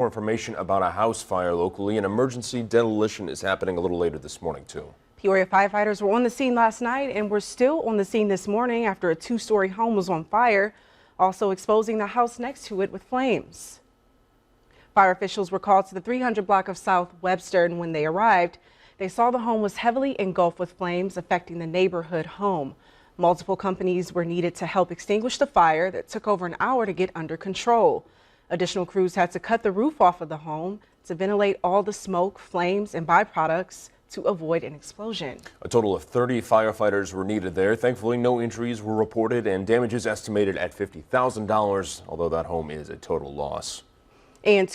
More information about a house fire locally. An emergency demolition is happening a little later this morning, too. Peoria firefighters were on the scene last night and were still on the scene this morning after a two-story home was on fire, also exposing the house next to it with flames. Fire officials were called to the 300 block of South Webster, and when they arrived, they saw the home was heavily engulfed with flames affecting the neighborhood home. Multiple companies were needed to help extinguish the fire that took over an hour to get under control. Additional crews had to cut the roof off of the home to ventilate all the smoke, flames, and byproducts to avoid an explosion. A total of 30 firefighters were needed there. Thankfully, no injuries were reported and damages estimated at $50,000, although that home is a total loss. And